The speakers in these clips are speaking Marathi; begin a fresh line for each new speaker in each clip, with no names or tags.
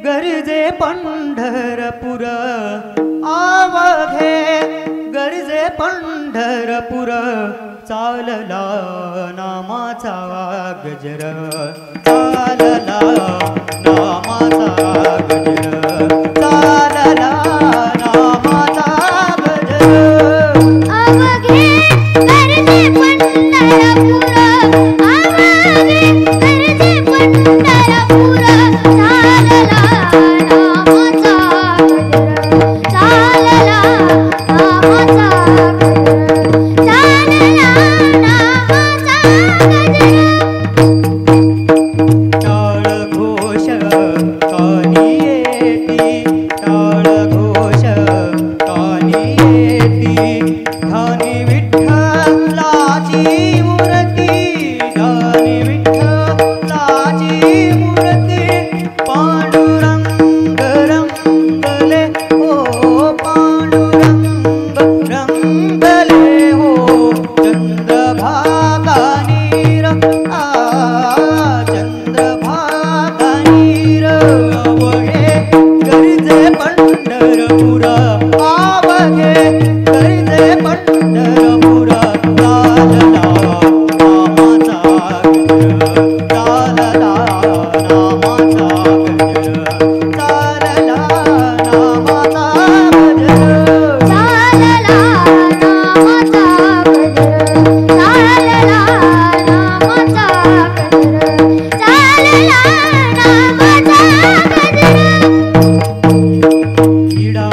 गरजे पंढरपूर आवघे गरजे पंढरपूर चालला नामाचा गजर चालला नामाचा गजर चालला नामाचा गजर
आवघे गरजे पंढरपूर आवघे गरजे पंढरपूर चालला नामाचा गजर चालला नामाचा गजर चालला नामाचा गजर
टाळ घोष कानी येती टाळ घोष कानी येती ध्यानी विठ्ठलाची मूर्ती ध्यानी विठ्ठलाची मूर्ती पांडुरंग रंगले हो पांडुरंग रंगले हो चंद्रभागा नीर चंद्रभागा नीर आवघे गरजे पंढरपूर आवघे गरजे पंढरपूर चालला नामाचा गजर चालला नामाचा गजर चालला नामाचा गजर
चालला नामाचा गजर चालला नामाचा गजर चालला नामाचा गजर
पिडा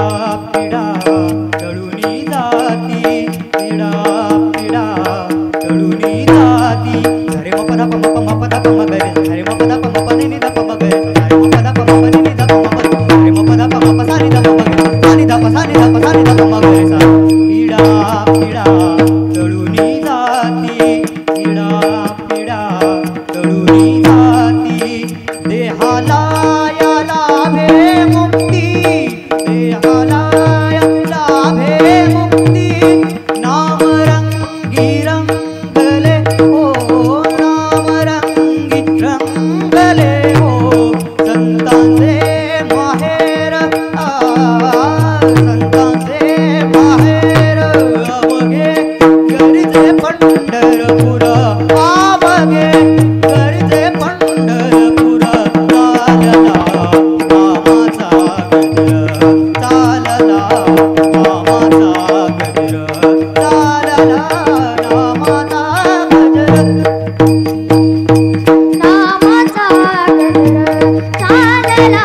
पिडा तळुनी जाती पिडा पिडा तळुनी जाती हरे म पदा पम पम पदा पम गरे हरे म पदा पम पनी नि द पम गरे हरे म पदा पम पनी नि द पम गरे हरे म पदा पम प सा नि द पम गरे सा नि द प सा नि द प सा नि द पम गरे सा पिडा पिडा तळुनी जाती पिडा पिडा तळुनी जाती देहाला या लाभे मुक्ती देहाला या लाभे मुक्ती नाम रंगी रंगले हो नाम रंगी रंगले हो संतांचे माहेर संतांचे माहेर आवघे गरजे पंढरपूर आवघे गरजे पंढरपूर चालला नामाचा गजर चालला नामाचा गजर चालला नामाचा गजर
नामाचा गजर चालला